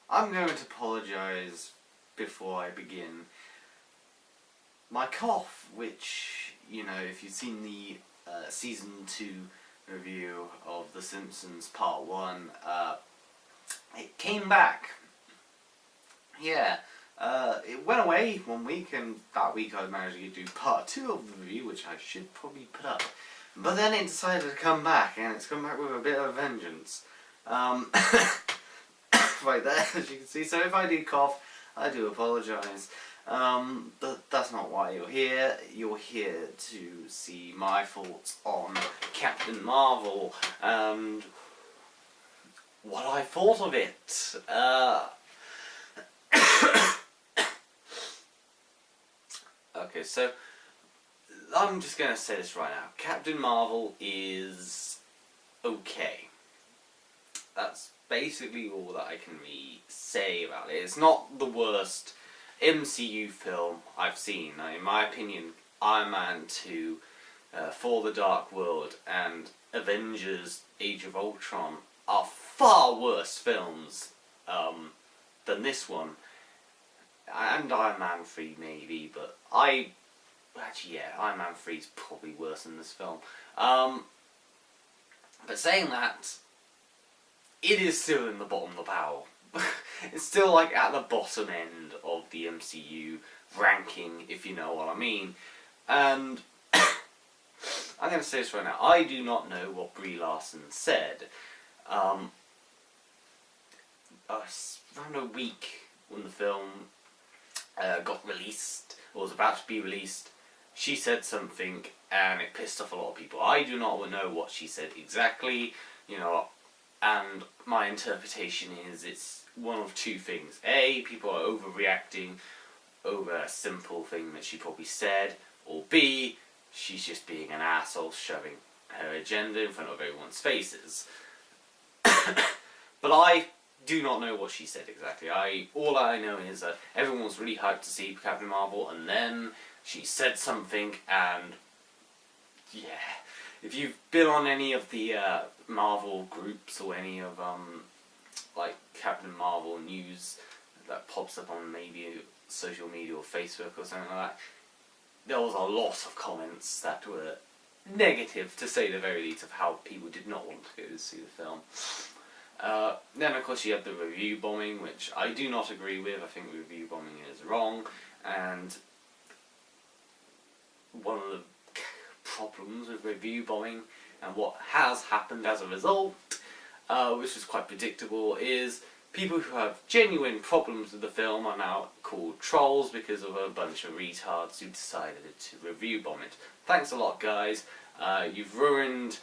I'm going to apologise before I begin. My cough, which, if you've seen the Season 2 review of The Simpsons Part 1, it came back. Yeah, it went away 1 week, and that week I managed to do Part 2 of the review, which I should probably put up. But then it decided to come back, and it's come back with a bit of vengeance. Right there, as you can see. So if I do cough, I do apologise. But that's not why you're here. You're here to see my thoughts on Captain Marvel and what I thought of it. Okay, so I'm just going to say this right now. Captain Marvel is okay. That's basically all that I can really say about it. It's not the worst MCU film I've seen. In my opinion, Iron Man 2, For the Dark World, and Avengers Age of Ultron are far worse films than this one. And Iron Man 3 maybe, but Iron Man 3 is probably worse than this film. But saying that, it is still in the bottom of the barrel. It's still like at the bottom end of the MCU ranking, if you know what I mean. And I'm going to say this right now. I do not know what Brie Larson said. Around a week when the film got released, or was about to be released, she said something and it pissed off a lot of people. I do not know what she said exactly, and my interpretation is it's one of two things. A, people are overreacting over a simple thing that she probably said, or B, she's just being an asshole shoving her agenda in front of everyone's faces. But I do not know what she said exactly. All I know is that everyone was really hyped to see Captain Marvel, and then she said something, and yeah. If you've been on any of the Marvel groups or any of like Captain Marvel news that pops up on maybe social media or Facebook or something like that, there was a lot of comments that were negative, to say the very least, of how people did not want to go to see the film. Then of course you had the review bombing, which I do not agree with. I think review bombing is wrong, and one of the problems with review bombing and what has happened as a result, which is quite predictable, is people who have genuine problems with the film are now called trolls because of a bunch of retards who decided to review bomb it. Thanks a lot, guys. You've ruined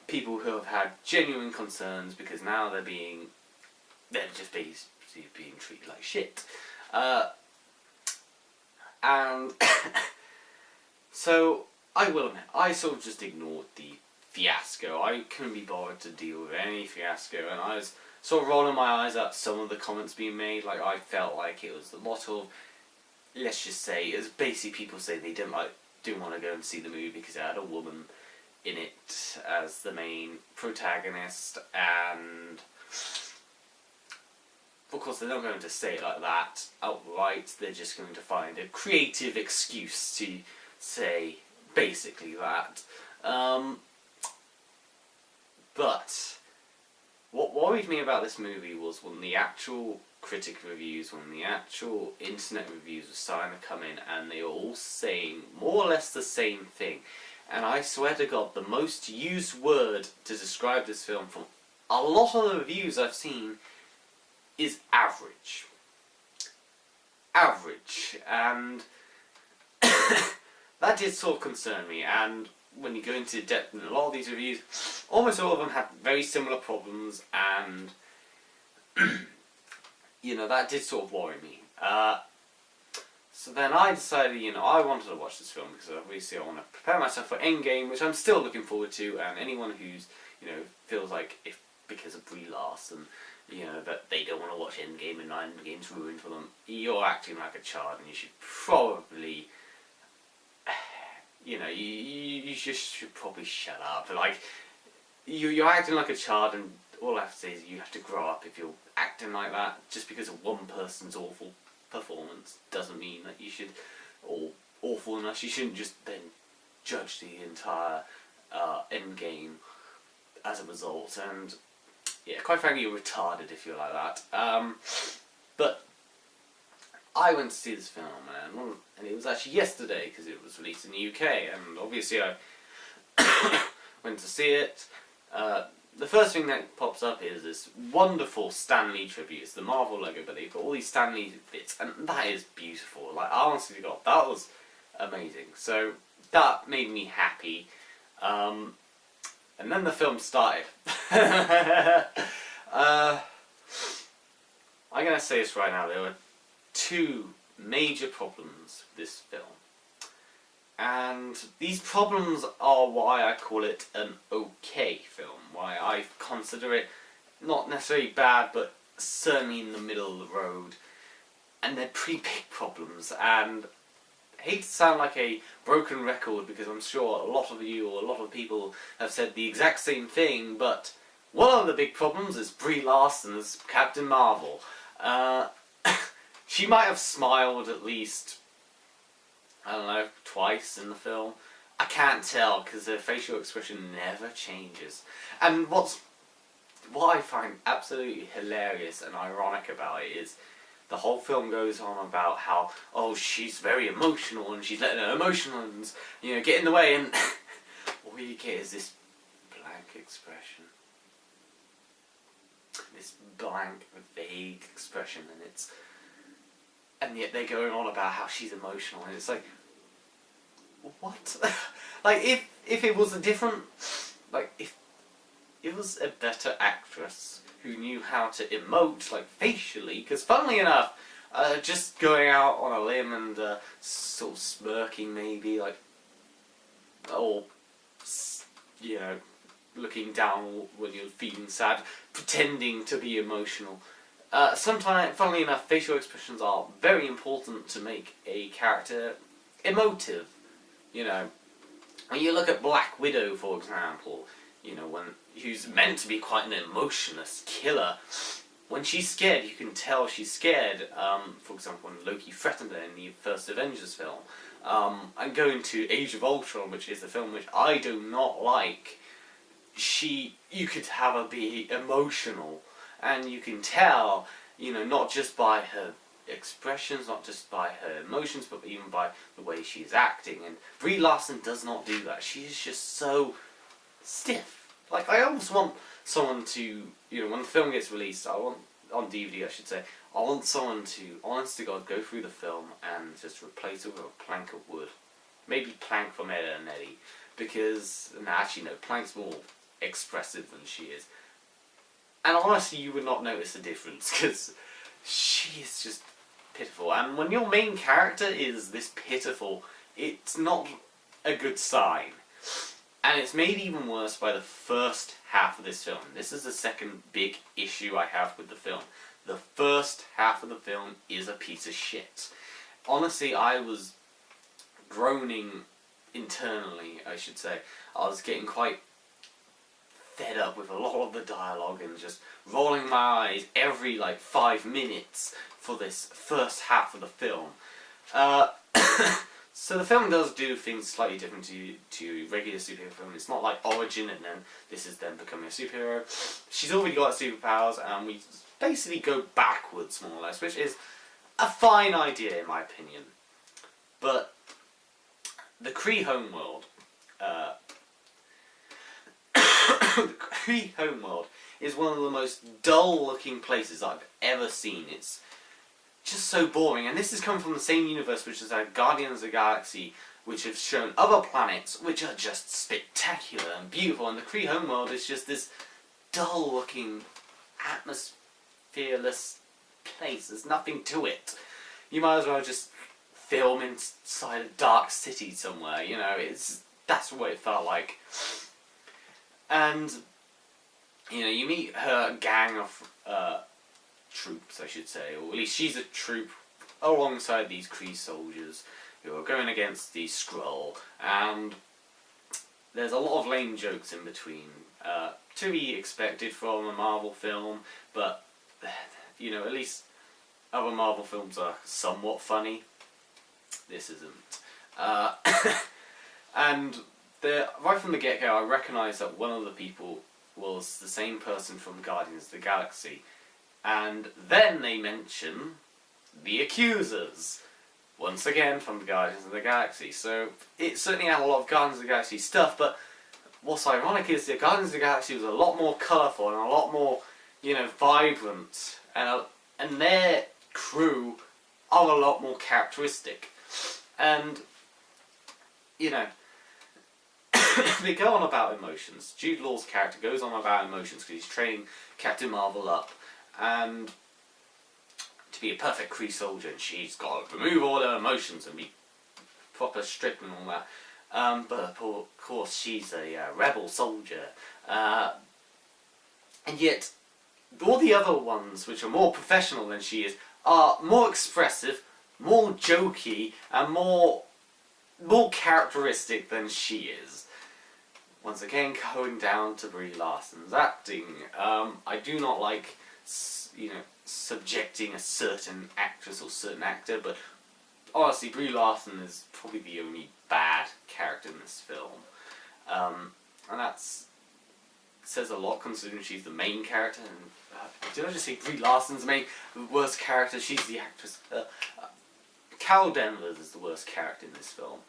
people who have had genuine concerns, because now they're just basically being treated like shit. And so I will admit, I sort of just ignored the fiasco. I couldn't be bothered to deal with any fiasco, and I was sort of rolling my eyes at some of the comments being made. Like, I felt like it was a lot of, let's just say, it was basically people saying they didn't want to go and see the movie because it had a woman in it as the main protagonist, and of course they're not going to say it like that outright. They're just going to find a creative excuse to say basically that. But what worried me about this movie was when the actual critic reviews, when the actual internet reviews were starting to come in, and they were all saying more or less the same thing. And I swear to God, the most used word to describe this film from a lot of the reviews I've seen is average. Average. And that did sort of concern me. And when you go into depth in a lot of these reviews, almost all of them had very similar problems, and that did sort of worry me. So then I decided, I wanted to watch this film because obviously I want to prepare myself for Endgame, which I'm still looking forward to, and anyone who's, feels like if because of Brie Larson, that they don't want to watch Endgame and Endgame's ruined for them, you're acting like a child, and you should probably, you just should probably shut up. Like, you're acting like a child, and all I have to say is you have to grow up if you're acting like that. Just because of one person's awful performance doesn't mean that you should, or awfulness, you shouldn't just then judge the entire end game as a result. And yeah, quite frankly, you're retarded if you're like that. But I went to see this film, and it was actually yesterday because it was released in the UK, and obviously I went to see it. The first thing that pops up is this wonderful Stan Lee tribute. It's the Marvel logo, but they've got all these Stan Lee bits, and that is beautiful. Like, honestly to God, that was amazing. So that made me happy. And then the film started. I'm going to say this right now. There were two major problems with this film. And these problems are why I call it an okay film. Why I consider it not necessarily bad, but certainly in the middle of the road. And they're pretty big problems. And I hate to sound like a broken record, because I'm sure a lot of you or a lot of people have said the exact same thing, but one of the big problems is Brie Larson's Captain Marvel. She might have smiled at least, I don't know, twice in the film. I can't tell, because her facial expression never changes. And what I find absolutely hilarious and ironic about it is the whole film goes on about how, oh, she's very emotional and she's letting her emotions, get in the way, and all you get is this blank expression. This blank, vague expression, and yet they're going on about how she's emotional, and it's like, what? Like, if it was a different, like, if it was a better actress who knew how to emote, like, facially, because funnily enough, just going out on a limb and sort of smirking maybe, like, or, looking down when you're feeling sad, pretending to be emotional. Sometimes, funnily enough, facial expressions are very important to make a character emotive. When you look at Black Widow, for example, who's meant to be quite an emotionless killer, when she's scared, you can tell she's scared. For example, when Loki threatened her in the first Avengers film. And going to Age of Ultron, which is the film which I do not like, you could have her be emotional, and you can tell, not just by her expressions, not just by her emotions, but even by the way she's acting. And Brie Larson does not do that. She is just so stiff. Like, I almost want someone to, when the film gets released, on DVD I should say, I want someone to, honest to God, go through the film and just replace it with a plank of wood. Maybe Plank from Ed and Eddie, because, actually no, Plank's more expressive than she is. And honestly, you would not notice the difference, because she is just pitiful. And when your main character is this pitiful, it's not a good sign. And it's made even worse by the first half of this film. This is the second big issue I have with the film. The first half of the film is a piece of shit. Honestly, I was groaning internally, I should say. I was getting quite fed up with a lot of the dialogue and just rolling my eyes every 5 minutes for this first half of the film. So the film does do things slightly different to regular superhero film. It's not like origin and then this is them becoming a superhero. She's already got superpowers, and we basically go backwards more or less, which is a fine idea in my opinion. But the Kree homeworld, the Kree homeworld is one of the most dull-looking places I've ever seen. It's just so boring, and this has come from the same universe which is Guardians of the Galaxy, which have shown other planets which are just spectacular and beautiful, and the Kree homeworld is just this dull-looking, atmosphereless place. There's nothing to it. You might as well just film inside a dark city somewhere, that's what it felt like. And, you meet her gang of troops, I should say, or at least she's a troop alongside these Kree soldiers who are going against the Skrull, and there's a lot of lame jokes in between. to be expected from a Marvel film, but you know, at least other Marvel films are somewhat funny. This isn't. And right from the get-go, I recognised that one of the people was the same person from Guardians of the Galaxy. And then they mention the Accusers, once again from the Guardians of the Galaxy. So it certainly had a lot of Guardians of the Galaxy stuff, but what's ironic is the Guardians of the Galaxy was a lot more colourful and a lot more, you know, vibrant, and their crew are a lot more characteristic. And, you know, they go on about emotions. Jude Law's character goes on about emotions because he's training Captain Marvel up and to be a perfect Kree soldier, and she's got to remove all her emotions and be proper strict and all that. But of course she's a rebel soldier. And yet all the other ones, which are more professional than she is, are more expressive, more jokey, and more characteristic than she is. Once again, going down to Brie Larson's acting. I do not like, you know, subjecting a certain actress or certain actor, but honestly, Brie Larson is probably the only bad character in this film. And that says a lot considering she's the main character. And did I just say Brie Larson's the worst character? She's the actress. Carol Danvers is the worst character in this film.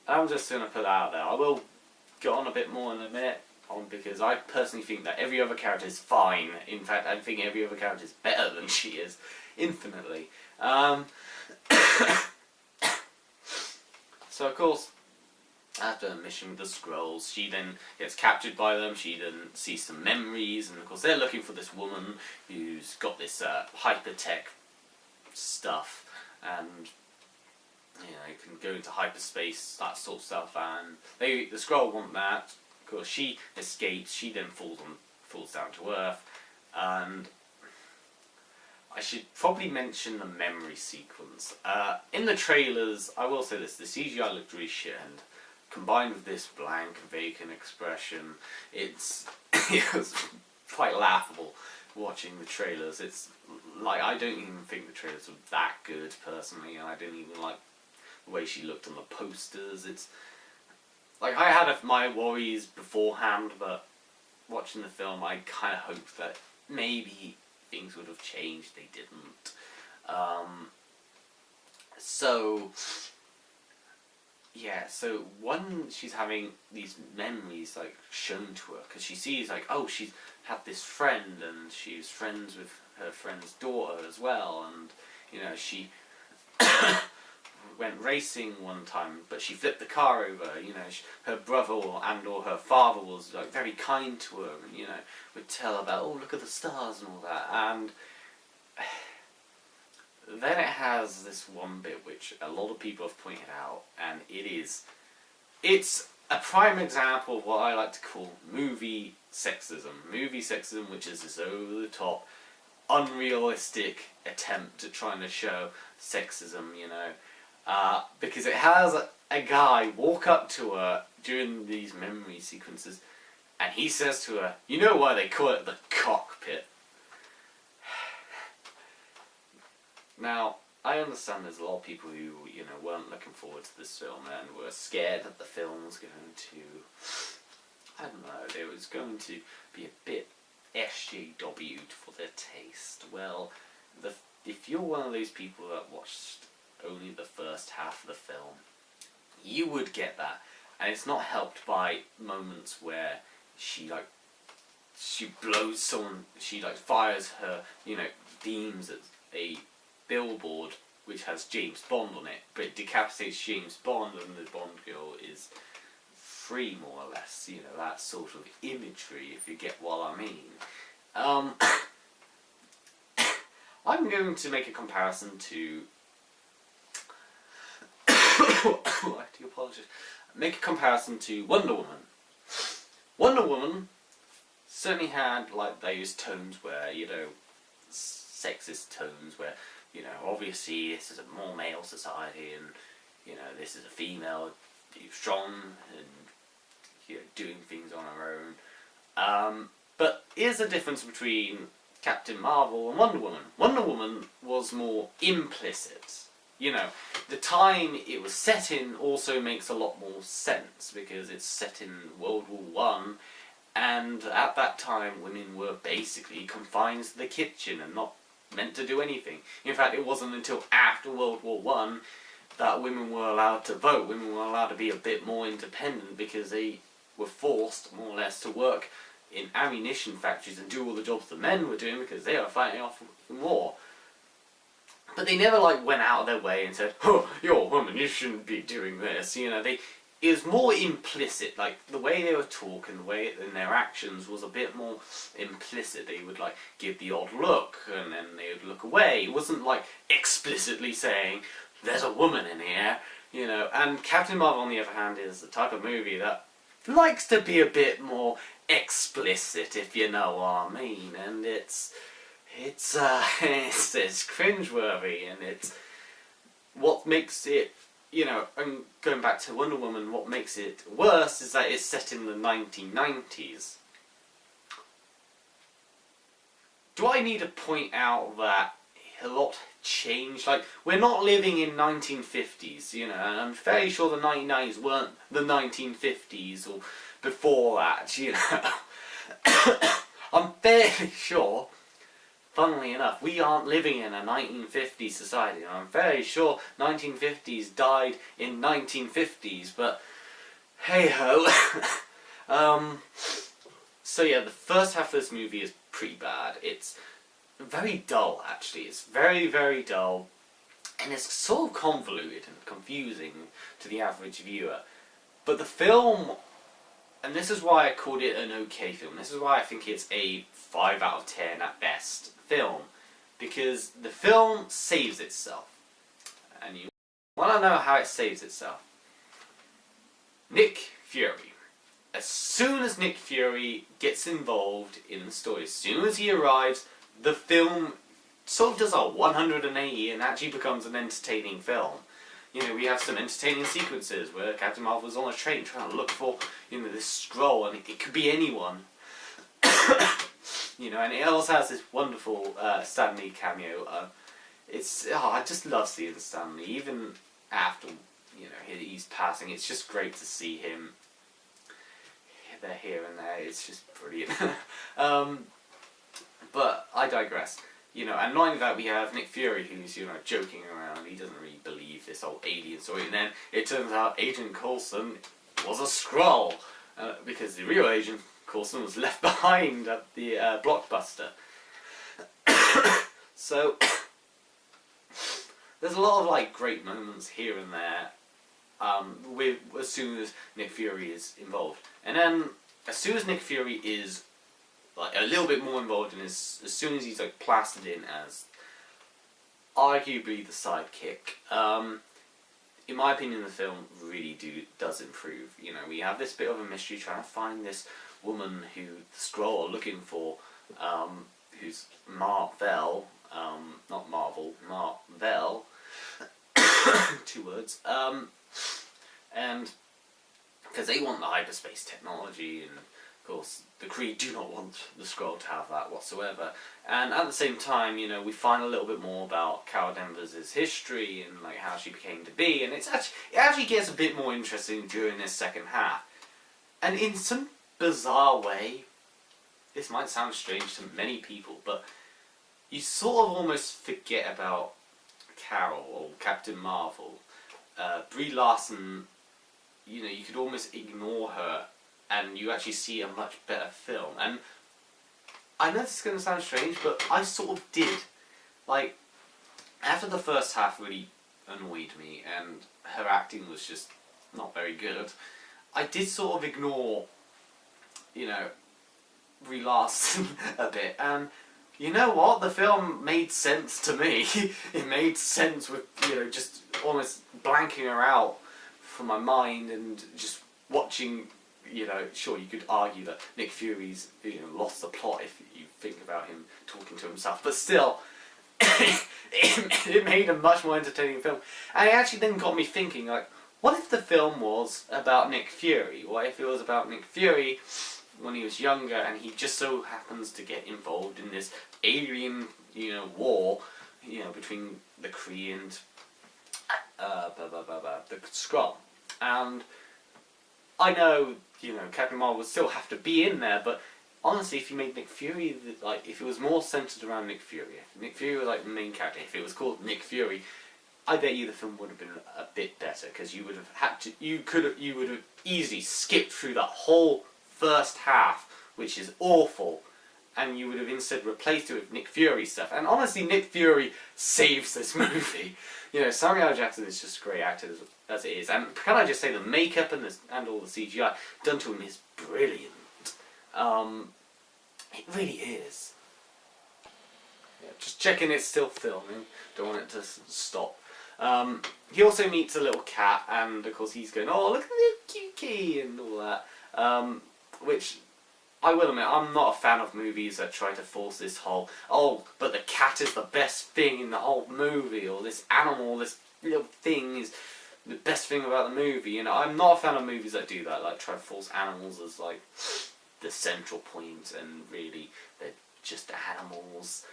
I'm just going to put that out there. I will go on a bit more in a minute, because I personally think that every other character is fine. In fact, I think every other character is better than she is, infinitely. So of course, after a mission with the Skrulls, she then gets captured by them. She then sees some memories, and of course they're looking for this woman who's got this hypertech stuff, and you know, you can go into hyperspace, that sort of stuff, and the Skrull want that. Of course, she escapes. She then falls down to Earth, and I should probably mention the memory sequence. In the trailers, I will say this: the CGI looked really shit, and combined with this blank, vacant expression, it was quite laughable watching the trailers. It's like, I don't even think the trailers were that good personally, and I didn't even like the way she looked on the posters. It's like, I had my worries beforehand, but watching the film I kind of hoped that maybe things would have changed. They didn't. So yeah, so when she's having these memories like shown to her, because she sees like, oh, she's had this friend and she's friends with her friend's daughter as well, and you know, she went racing one time, but she flipped the car over. You know, her brother or her father was like very kind to her, and you know, would tell her about, oh, look at the stars and all that. And then it has this one bit which a lot of people have pointed out, and it's a prime example of what I like to call movie sexism. Movie sexism, which is this over the top, unrealistic attempt at trying to show sexism, you know. Because it has a guy walk up to her during these memory sequences, and he says to her, you know why they call it the cockpit? Now, I understand there's a lot of people who, you know, weren't looking forward to this film and were scared that the film was going to, I don't know, it was going to be a bit SJW'd for their taste. Well, if you're one of those people that watched only the first half of the film, you would get that. And it's not helped by moments where she blows someone, she like fires her, you know, beams at a billboard which has James Bond on it, but it decapitates James Bond and the Bond girl is free, more or less. You know, that sort of imagery, if you get what I mean. I'm going to make a comparison to I do apologize. Make a comparison to Wonder Woman. Wonder Woman certainly had like those tones where, you know, sexist tones where, you know, obviously this is a more male society, and you know, this is a female, strong and, you know, doing things on her own. But here's the difference between Captain Marvel and Wonder Woman. Wonder Woman was more implicit. You know, the time it was set in also makes a lot more sense because it's set in World War One, and at that time women were basically confined to the kitchen and not meant to do anything. In fact, it wasn't until after World War One that women were allowed to vote. Women were allowed to be a bit more independent because they were forced, more or less, to work in ammunition factories and do all the jobs the men were doing because they were fighting off the war. But they never went out of their way and said, "Oh, you're a woman, you shouldn't be doing this." You know, it was more implicit. Like the way they would talk and the way in their actions was a bit more implicit. They would give the odd look and then they would look away. It wasn't explicitly saying, "There's a woman in here," you know. And Captain Marvel, on the other hand, is the type of movie that likes to be a bit more explicit, if you know what I mean. And it's cringeworthy, and it's what makes it, you know. And going back to Wonder Woman, what makes it worse is that it's set in the 1990s. Do I need to point out that a lot changed? We're not living in 1950s, you know, and I'm fairly sure the 1990s weren't the 1950s or before that, you know. I'm fairly sure, funnily enough, we aren't living in a 1950s society. I'm fairly sure 1950s died in 1950s, but hey-ho. So yeah, the first half of this movie is pretty bad. It's very dull, actually. It's very, very dull, and it's sort of convoluted and confusing to the average viewer. But the film, and this is why I called it an okay film, this is why I think it's a 5 out of 10 at best film, because the film saves itself. And you want to know how it saves itself. Nick Fury. As soon as Nick Fury gets involved in the story, as soon as he arrives, the film sort of does a 180 and actually becomes an entertaining film. You know, we have some entertaining sequences where Captain Marvel's on a train trying to look for, you know, this Skrull, and it could be anyone. You know, and it also has this wonderful Stan Lee cameo. I just love seeing Stan Lee, even after, you know, he's passing. It's just great to see him. They're here and there. It's just brilliant. But I digress. You know, and not only that, we have Nick Fury, who's, you know, joking around. He doesn't really believe this whole alien story. And then it turns out Agent Coulson was a Skrull, because the real Agent Coulson was left behind at the Blockbuster. So there's a lot of great moments here and there. As soon as Nick Fury is involved, and then as soon as Nick Fury is a little bit more involved in as soon as he's plastered in as arguably the sidekick, in my opinion, the film really does improve. You know, we have this bit of a mystery trying to find this woman who the Skrull are looking for, who's Mar-Vell, not Marvel, Mar-Vell. 2 words. And because they want the hyperspace technology, and of course the Kree do not want the Skrull to have that whatsoever. And at the same time, you know, we find a little bit more about Carol Danvers' history and how she became to be, and it actually gets a bit more interesting during this second half. And in some bizarre way, this might sound strange to many people, but you sort of almost forget about Carol or Captain Marvel. Brie Larson, you know, you could almost ignore her and you actually see a much better film. And I know this is going to sound strange, but I sort of did. After the first half really annoyed me and her acting was just not very good, I did sort of ignore, you know, Brie Larson a bit. And you know what? The film made sense to me. It made sense with, you know, just almost blanking her out from my mind and just watching, you know, sure, you could argue that Nick Fury's, you know, lost the plot if you think about him talking to himself, but still, it made a much more entertaining film. And it actually then got me thinking, what if the film was about Nick Fury? What if it was about Nick Fury when he was younger, and he just so happens to get involved in this alien, war, between the Kree and the Skrull. And I know, Captain Marvel would still have to be in there, but honestly, if you made Nick Fury, if it was more centered around Nick Fury, if Nick Fury was the main character, if it was called Nick Fury, I bet you the film would have been a bit better, because you would have had to, you would have easily skipped through that whole first half, which is awful, and you would have instead replaced it with Nick Fury stuff. And honestly, Nick Fury saves this movie. Samuel L. Jackson is just a great actor as it is, and can I just say the makeup and all the CGI done to him is brilliant. It really is. Yeah, just checking it's still filming. Don't want it to stop. He also meets a little cat, and of course he's going, "Oh, look at the cute kitty," and all that. Which, I will admit, I'm not a fan of movies that try to force this whole, "Oh, but the cat is the best thing in the whole movie," or "this animal, this little thing is the best thing about the movie." I'm not a fan of movies that do that, like try to force animals as the central point, and really they're just animals.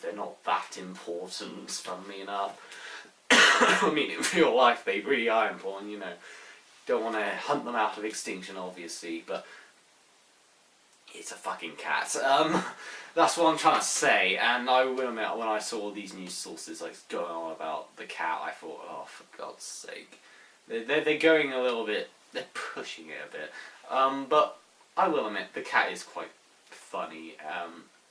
They're not that important, funnily enough. I mean, in real life they really are important, Don't want to hunt them out of extinction, obviously, but it's a fucking cat. That's what I'm trying to say, and I will admit, when I saw these news sources going on about the cat, I thought, oh, for God's sake. They're going a little bit, they're pushing it a bit. But I will admit, the cat is quite funny,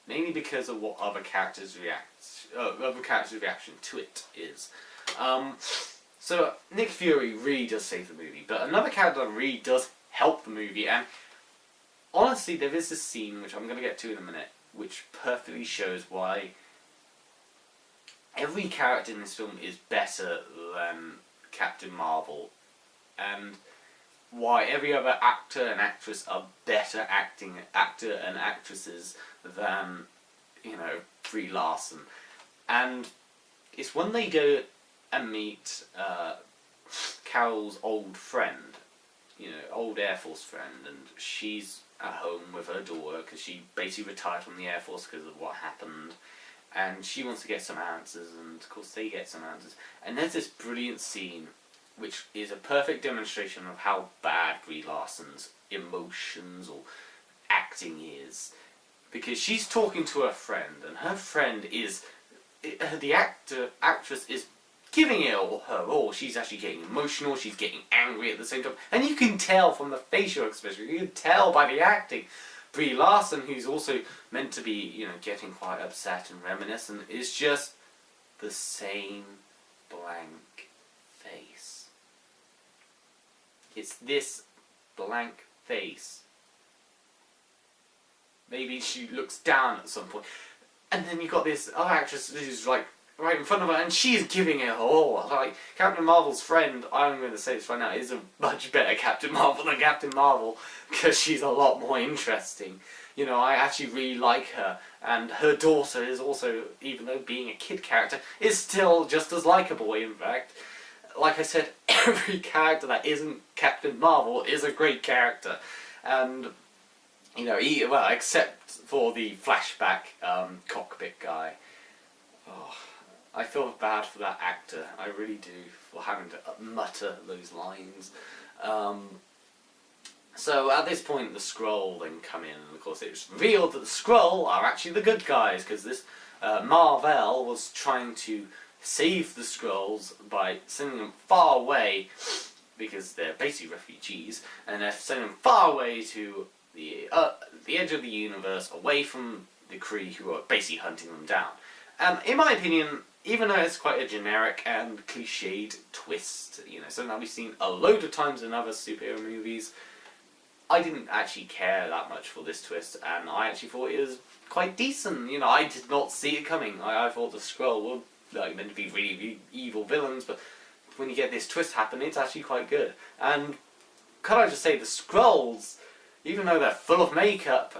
mainly because of what other characters' reaction to it is. So Nick Fury really does save the movie, but another character that really does help the movie, and honestly there is this scene, which I'm going to get to in a minute, which perfectly shows why every character in this film is better than Captain Marvel, and why every other actor and actress are better actor and actresses than, Brie Larson. And it's when they go and meet Carol's old friend, old Air Force friend, and she's at home with her daughter because she basically retired from the Air Force because of what happened, and she wants to get some answers, and of course they get some answers. And there's this brilliant scene which is a perfect demonstration of how bad Brie Larson's emotions or acting is, because she's talking to her friend, and her friend is, the actress is giving it her all. She's actually getting emotional, she's getting angry at the same time, and you can tell from the facial expression, you can tell by the acting. Brie Larson, who's also meant to be, getting quite upset and reminiscent, is just the same blank face. It's this blank face. Maybe she looks down at some point, and then you've got this other actress who's right in front of her, and she's giving it her all. Captain Marvel's friend, I'm going to say this right now, is a much better Captain Marvel than Captain Marvel, because she's a lot more interesting. I actually really like her, and her daughter is also, even though being a kid character, is still just as likeable, in fact. Like I said, every character that isn't Captain Marvel is a great character, and except for the flashback cockpit guy. Oh, I feel bad for that actor. I really do, for having to mutter those lines. So at this point, the Skrull then come in, and of course it's revealed that the Skrull are actually the good guys, because this Mar-Vell was trying to save the Skrulls by sending them far away, because they're basically refugees, and they're sending them far away to the edge of the universe, away from the Kree, who are basically hunting them down. In my opinion, even though it's quite a generic and cliched twist, something that we've seen a load of times in other superhero movies, I didn't actually care that much for this twist, and I actually thought it was quite decent. I did not see it coming. I thought the Skrull were meant to be really, really evil villains, but when you get this twist happen, it's actually quite good. And can I just say, the Skrulls, even though they're full of makeup,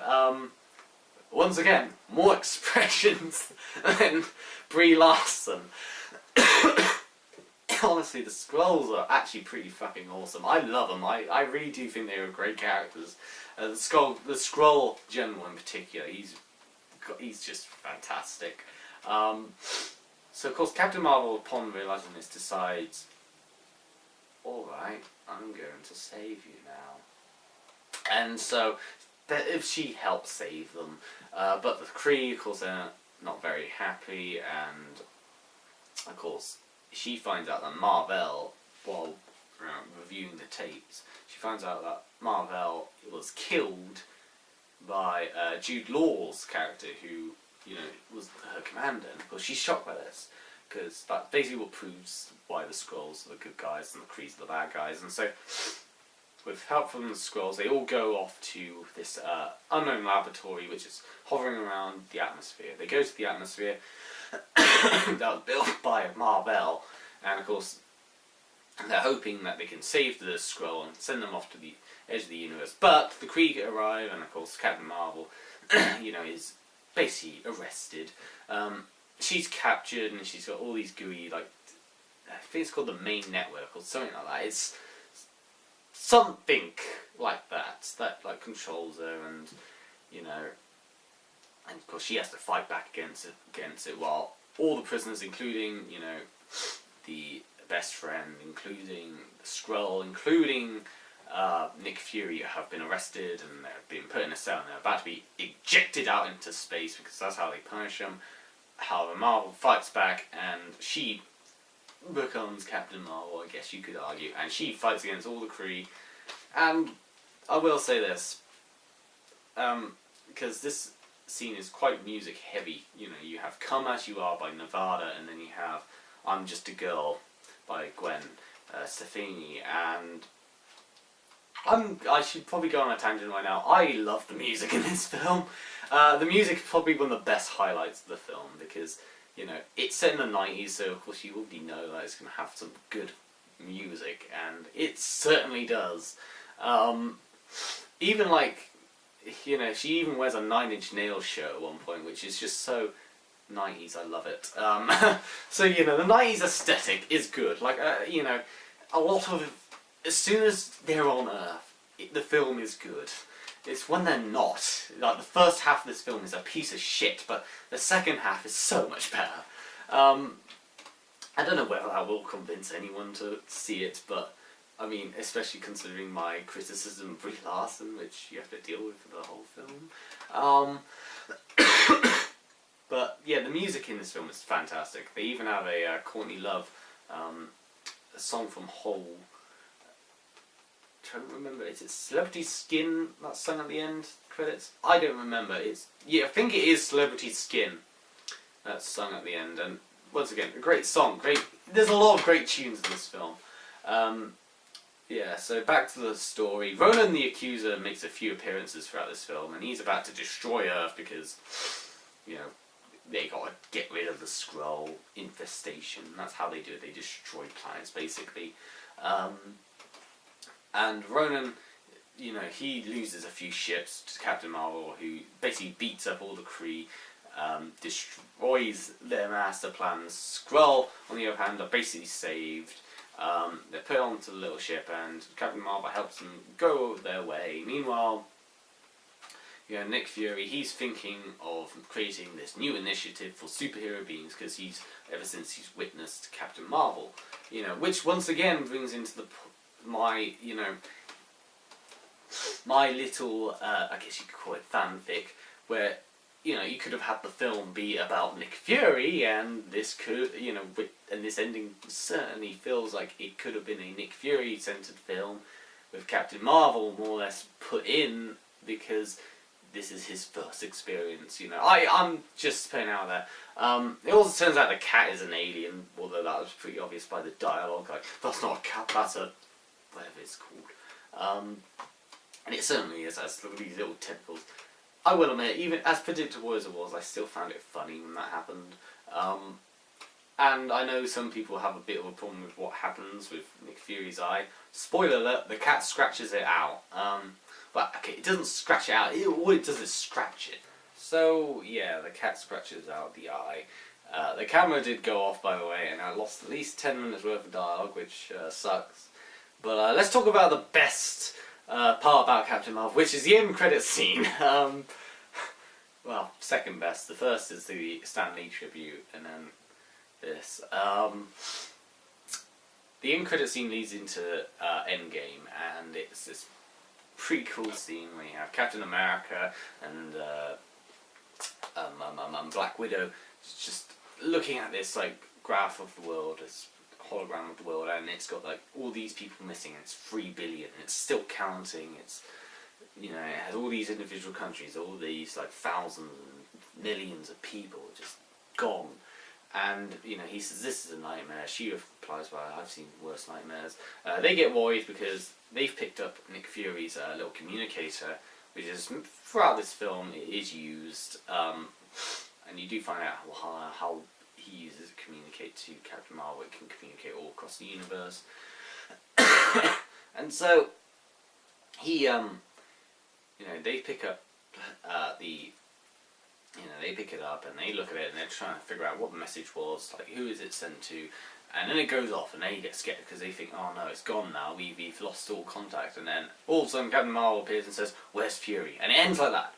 once again, more expressions than Brie Larson. honestly, the Skrulls are actually pretty fucking awesome. I love them. I really do think they are great characters. The Skrull General in particular, he's just fantastic. So of course Captain Marvel, upon realizing this, decides, alright, I'm going to save you now. And so if she helps save them, but the Kree, of course, they're not very happy, and of course she finds out that Mar-Vell, while reviewing the tapes, she finds out that Mar-Vell was killed by Jude Law's character, who, you know, was her commander. And of course she's shocked by this, because that basically what proves why the Skrulls are the good guys and the Krees are the bad guys. And so, with help from the Skrulls, they all go off to this unknown laboratory which is hovering around the atmosphere. They go to the atmosphere that was built by Mar-Vell, and of course they're hoping that they can save the Skrull and send them off to the edge of the universe. But the Kree arrive, and of course Captain Marvel, you know, is basically arrested. She's captured, and she's got all these gooey, like, I think it's called the main network or something like that. It's something like that like controls her, and you know, and of course she has to fight back against it, while all the prisoners, including, you know, the best friend, including the Skrull, including Nick Fury, have been arrested, and they're being put in a cell, and they're about to be ejected out into space, because that's how they punish them. However, Marvel fights back, and she becomes Captain Marvel, I guess you could argue, and she fights against all the Kree. And I will say this, because this scene is quite music heavy. You know, you have Come As You Are by Nevada, and then you have I'm Just a Girl by Gwen Stefani, and I should probably go on a tangent right now. I love the music in this film. The music is probably one of the best highlights of the film, because, you know, it's set in the 90s, so of course you already know that it's going to have some good music, and it certainly does. Even, like, you know, she even wears a Nine Inch Nails shirt at one point, which is just so 90s, I love it. So, you know, the 90s aesthetic is good. Like, you know, a lot of, as soon as they're on Earth, the film is good. It's when they're not. Like, the first half of this film is a piece of shit, but the second half is so much better. I don't know whether that will convince anyone to see it, but, I mean, especially considering my criticism of Brie Larson, which you have to deal with for the whole film. But, yeah, the music in this film is fantastic. They even have a Courtney Love, a song from Hole. I don't remember, is it Celebrity Skin that's sung at the end credits? I don't remember. I think it is Celebrity Skin that's sung at the end, and once again, a great song. There's a lot of great tunes in this film. Yeah, so back to the story. Ronan the Accuser makes a few appearances throughout this film, and he's about to destroy Earth because, you know, they gotta get rid of the Skrull infestation. That's how they do it. They destroy planets, basically. And Ronan, you know, he loses a few ships to Captain Marvel, who basically beats up all the Kree, destroys their master plans. Skrull, on the other hand, are basically saved. They're put onto the little ship, and Captain Marvel helps them go their way. Meanwhile, you know, Nick Fury, he's thinking of creating this new initiative for superhero beings, because ever since he's witnessed Captain Marvel, you know, which once again brings into my little, I guess you could call it fanfic, where, you know, you could have had the film be about Nick Fury, and this could, you know, and this ending certainly feels like it could have been a Nick Fury-centered film, with Captain Marvel more or less put in, because this is his first experience, you know. I'm just putting out there. It also turns out the cat is an alien, although that was pretty obvious by the dialogue. Like, that's not a cat, that's a whatever it's called. And it certainly is, has these little tentacles. I will admit, even as predictable as it was, I still found it funny when that happened. And I know some people have a bit of a problem with what happens with Nick Fury's eye. Spoiler alert, the cat scratches it out. But, okay, it doesn't scratch it out, all it does is scratch it. So, yeah, the cat scratches out the eye. The camera did go off, by the way, and I lost at least 10 minutes worth of dialogue, which sucks. But let's talk about the best part about Captain Marvel, which is the end credits scene. Well, second best. The first is the Stan Lee tribute, and then this. The end credits scene leads into Endgame, and it's this pretty cool scene where you have Captain America and Black Widow just looking at this like graph of the world, this hologram of the world, and it's got like all these people missing, and it's 3 billion, and it's still counting. It's, you know, it has all these individual countries, all these like thousands and millions of people just gone. And, you know, he says, this is a nightmare. She replies, well, I've seen worse nightmares. They get worried because they've picked up Nick Fury's little communicator, which is, throughout this film, it is used. And you do find out how he uses it to communicate to Captain Marvel. It can communicate all across the universe. And so, he, you know, they pick up they pick it up and they look at it and they're trying to figure out what the message was, like who is it sent to, and then it goes off and they get scared because they think, oh no, it's gone now, we've lost all contact, and then all of a sudden Captain Marvel appears and says, where's Fury? And it ends like that.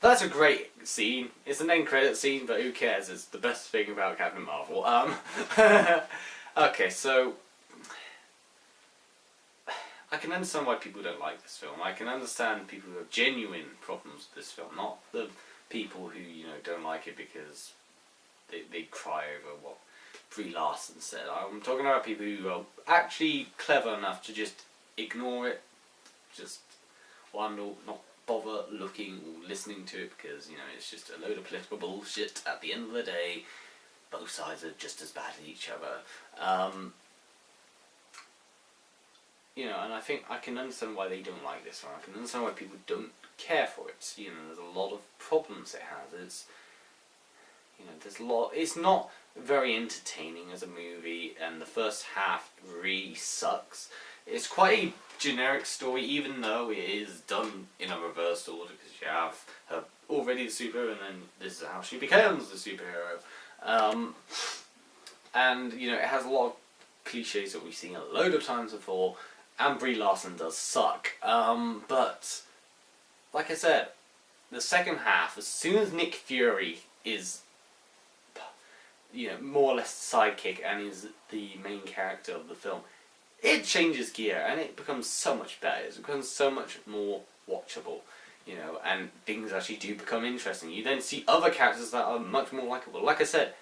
That's a great scene. It's an end credit scene, but who cares? It's the best thing about Captain Marvel. Okay, so I can understand why people don't like this film. I can understand people who have genuine problems with this film, not the people who, you know, don't like it because they cry over what Brie Larson said. I'm talking about people who are actually clever enough to just ignore it, just not bother looking or listening to it because, you know, it's just a load of political bullshit. At the end of the day, both sides are just as bad as each other. You know, and I think I can understand why they don't like this one. I can understand why people don't care for it. You know, there's a lot of problems it has. It's, you know, there's a lot. It's not very entertaining as a movie, and the first half really sucks. It's quite a generic story, even though it is done in a reversed order, because you have her already the superhero, and then this is how she becomes the superhero. And, you know, it has a lot of cliches that we've seen a load of times before, and Brie Larson does suck. But, like I said, the second half, as soon as Nick Fury is, you know, more or less sidekick and is the main character of the film, it changes gear and it becomes so much better. It becomes so much more watchable, you know, and things actually do become interesting. You then see other characters that are much more likable. Like I said,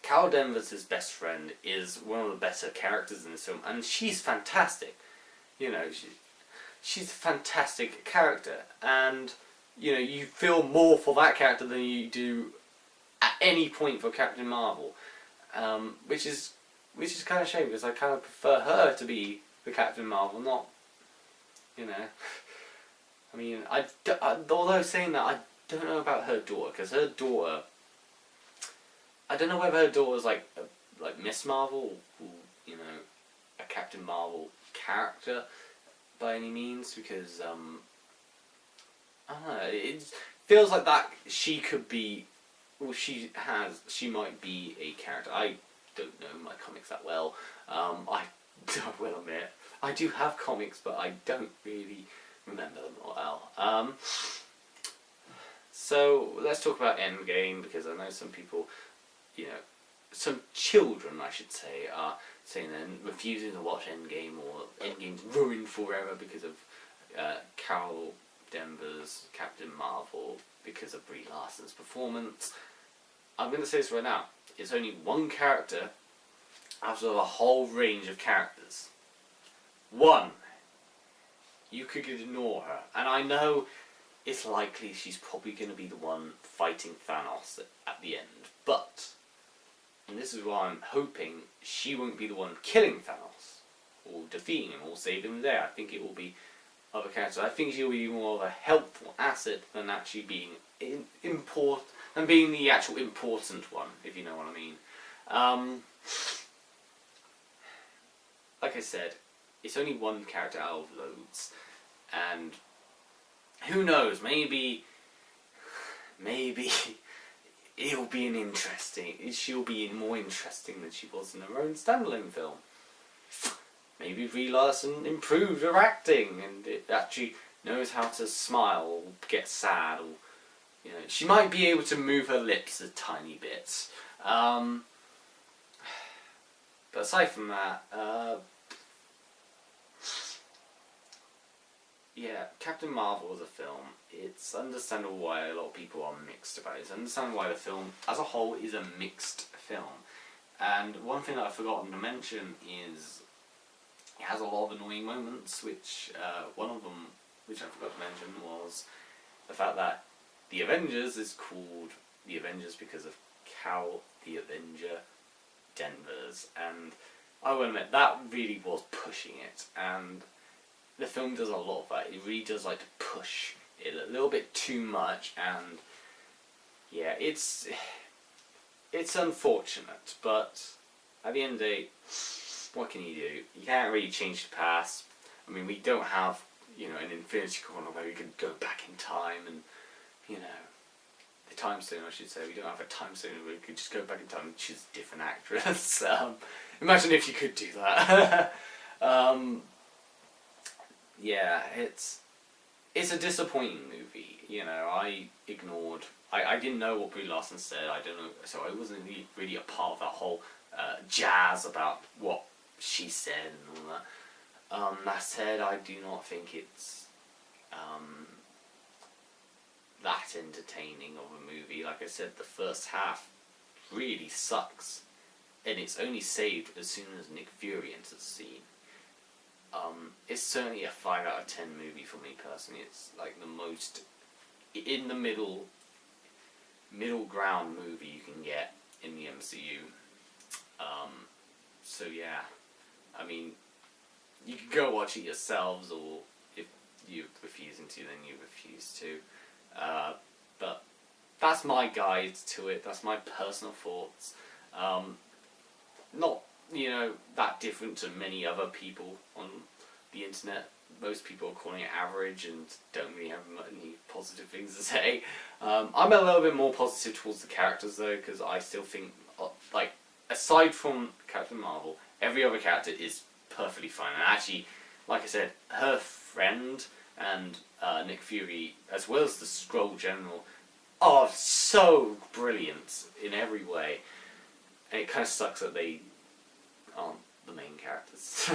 Carol Danvers' best friend is one of the better characters in this film, and she's fantastic. You know, she's a fantastic character, and, you know, you feel more for that character than you do at any point for Captain Marvel, which is kind of a shame, because I kind of prefer her to be the Captain Marvel, not, you know. I mean, although saying that, I don't know about her daughter, because her daughter, I don't know whether her daughter's like Miss Marvel, or, you know, a Captain Marvel character by any means, because I don't know, it feels like that she could be, well, she might be a character. I don't know my comics that well. I will admit, I do have comics, but I don't really remember them well. So let's talk about Endgame, because I know some people, you know, some children, I should say, are saying they're refusing to watch Endgame, or Endgame's ruined forever because of Carol Danvers, Captain Marvel, because of Brie Larson's performance. I'm going to say this right now. It's only one character out of a whole range of characters. One. You could ignore her. And I know it's likely she's probably going to be the one fighting Thanos at the end. But, and this is why I'm hoping, she won't be the one killing Thanos, or defeating him, or saving him there. I think it will be other characters. I think she'll be more of a helpful asset than actually being important, than being the actual important one, if you know what I mean. Like I said, it's only one character out of loads, and who knows, maybe it'll be she'll be more interesting than she was in her own standalone film. Maybe Brie Larson improved her acting and it actually knows how to smile or get sad, or she might be able to move her lips a tiny bit. But aside from that, yeah, Captain Marvel as a film, it's understandable why a lot of people are mixed about it. It's understandable why the film as a whole is a mixed film. And one thing that I've forgotten to mention is it has a lot of annoying moments, which one of them, which I forgot to mention, was the fact that the Avengers is called the Avengers because of Cal the Avenger Danvers, and I will admit that really was pushing it, and the film does a lot of that. It really does like to push it a little bit too much, and yeah, it's unfortunate, but at the end of the day, what can you do? You can't really change the past. I mean, we don't have, an Infinity Corner where we can go back in time and, the time stone, I should say. We don't have a time stone where we could just go back in time and choose a different actress. Imagine if you could do that. Yeah, it's a disappointing movie. I didn't know what Brie Larson said. I don't know, so I wasn't really a part of that whole jazz about what she said and all that. That said, I do not think it's that entertaining of a movie. Like I said, the first half really sucks, and it's only saved as soon as Nick Fury enters the scene. It's certainly a 5 out of 10 movie for me personally. It's like the most in the middle ground movie you can get in the MCU. So yeah, I mean, you can go watch it yourselves, or if you're refusing to, then you refuse to. But that's my guide to it. That's my personal thoughts. Not that different to many other people on the internet. Most people are calling it average and don't really have any positive things to say. I'm a little bit more positive towards the characters though, because I still think, aside from Captain Marvel, every other character is perfectly fine. And actually, like I said, her friend and Nick Fury, as well as the Skrull General, are so brilliant in every way. And it kind of sucks that they aren't the main characters.